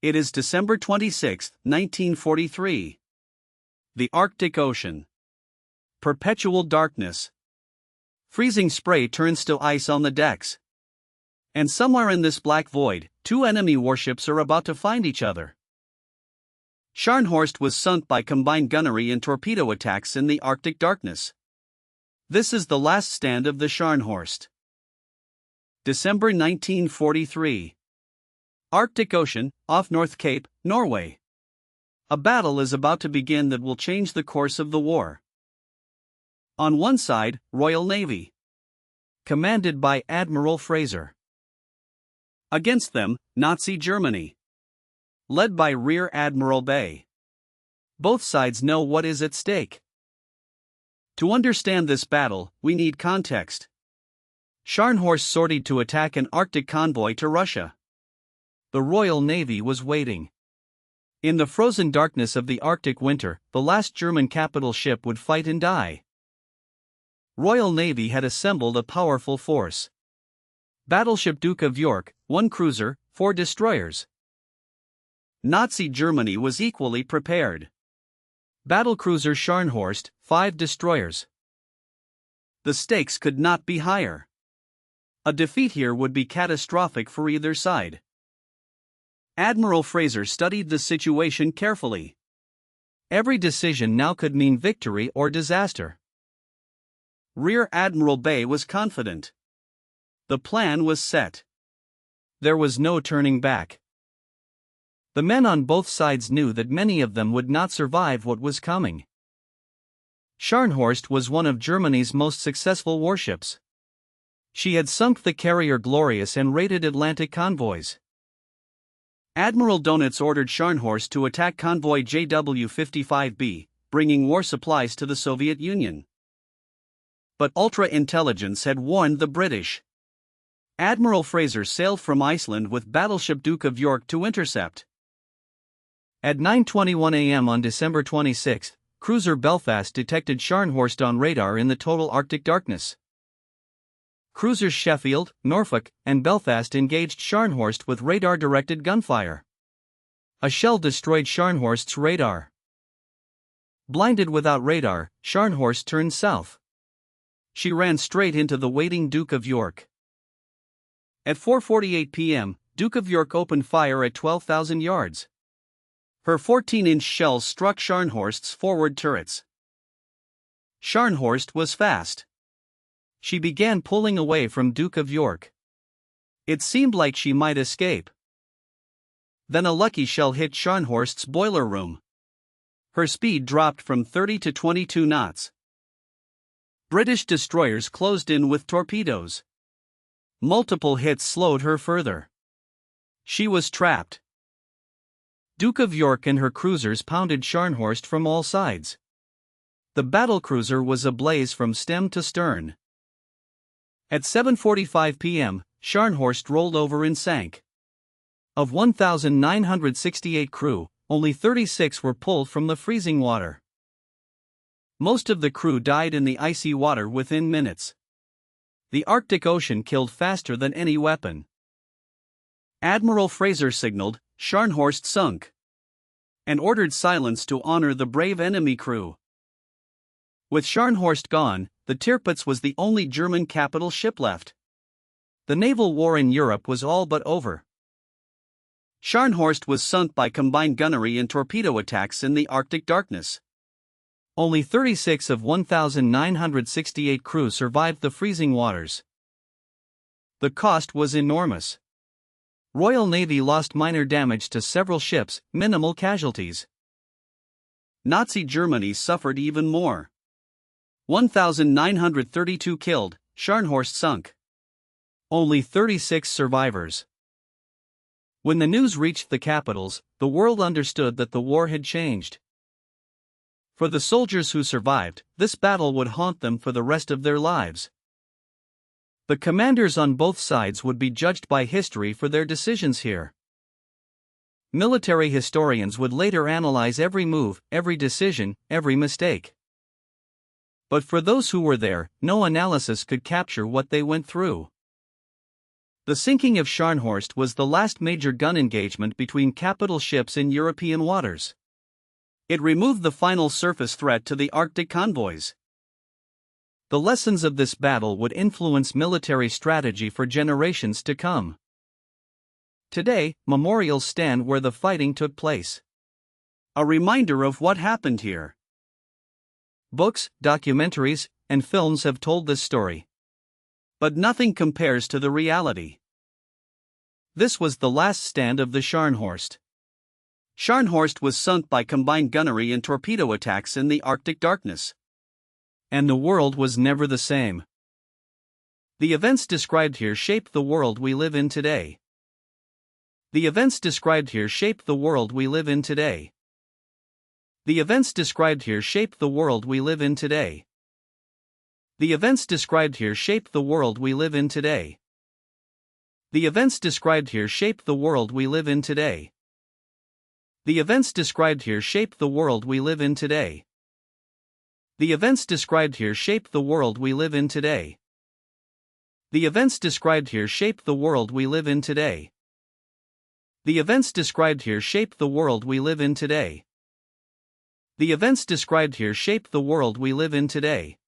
It is December 26, 1943. The Arctic Ocean. Perpetual darkness. Freezing spray turns to ice on the decks. And somewhere in this black void, two enemy warships are about to find each other. Scharnhorst was sunk by combined gunnery and torpedo attacks in the Arctic darkness. This is the last stand of the Scharnhorst. December 1943. Arctic Ocean, off North Cape, Norway. A battle is about to begin that will change the course of the war. On one side, Royal Navy, commanded by Admiral Fraser. Against them, Nazi Germany, led by Rear Admiral Bay. Both sides know what is at stake. To understand this battle, we need context. Scharnhorst sortied to attack an Arctic convoy to Russia. The Royal Navy was waiting. In the frozen darkness of the Arctic winter, the last German capital ship would fight and die. Royal Navy had assembled a powerful force. Battleship Duke of York, 1 cruiser, 4 destroyers. Nazi Germany was equally prepared. Battlecruiser Scharnhorst, 5 destroyers. The stakes could not be higher. A defeat here would be catastrophic for either side. Admiral Fraser studied the situation carefully. Every decision now could mean victory or disaster. Rear Admiral Bay was confident. The plan was set. There was no turning back. The men on both sides knew that many of them would not survive what was coming. Scharnhorst was one of Germany's most successful warships. She had sunk the carrier Glorious and raided Atlantic convoys. Admiral Donitz ordered Scharnhorst to attack convoy JW-55B, bringing war supplies to the Soviet Union. But ultra-intelligence had warned the British. Admiral Fraser sailed from Iceland with battleship Duke of York to intercept. At 9:21 a.m. on December 26, cruiser Belfast detected Scharnhorst on radar in the total Arctic darkness. Cruisers Sheffield, Norfolk, and Belfast engaged Scharnhorst with radar-directed gunfire. A shell destroyed Scharnhorst's radar. Blinded without radar, Scharnhorst turned south. She ran straight into the waiting Duke of York. At 4:48 p.m., Duke of York opened fire at 12,000 yards. Her 14-inch shells struck Scharnhorst's forward turrets. Scharnhorst was fast. She began pulling away from Duke of York. It seemed like she might escape. Then a lucky shell hit Scharnhorst's boiler room. Her speed dropped from 30 to 22 knots. British destroyers closed in with torpedoes. Multiple hits slowed her further. She was trapped. Duke of York and her cruisers pounded Scharnhorst from all sides. The battlecruiser was ablaze from stem to stern. At 7:45 p.m., Scharnhorst rolled over and sank. Of 1,968 crew, only 36 were pulled from the freezing water. Most of the crew died in the icy water within minutes. The Arctic Ocean killed faster than any weapon. Admiral Fraser signaled, "Scharnhorst sunk," and ordered silence to honor the brave enemy crew. With Scharnhorst gone, the Tirpitz was the only German capital ship left. The naval war in Europe was all but over. Scharnhorst was sunk by combined gunnery and torpedo attacks in the Arctic darkness. Only 36 of 1,968 crew survived the freezing waters. The cost was enormous. Royal Navy lost minor damage to several ships, minimal casualties. Nazi Germany suffered even more. 1,932 killed, Scharnhorst sunk. Only 36 survivors. When the news reached the capitals, the world understood that the war had changed. For the soldiers who survived, this battle would haunt them for the rest of their lives. The commanders on both sides would be judged by history for their decisions here. Military historians would later analyze every move, every decision, every mistake. But for those who were there, no analysis could capture what they went through. The sinking of Scharnhorst was the last major gun engagement between capital ships in European waters. It removed the final surface threat to the Arctic convoys. The lessons of this battle would influence military strategy for generations to come. Today, memorials stand where the fighting took place. A reminder of what happened here. Books, documentaries, and films have told this story. But nothing compares to the reality. This was the last stand of the Scharnhorst. Scharnhorst was sunk by combined gunnery and torpedo attacks in the Arctic darkness. And the world was never the same. The events described here shape the world we live in today. The events described here shape the world we live in today. The events described here shape the world we live in today. The events described here shape the world we live in today. The events described here shape the world we live in today. The events described here shape the world we live in today. The events described here shape the world we live in today. The events described here shape the world we live in today. The events described here shape the world we live in today. The events described here shape the world we live in today.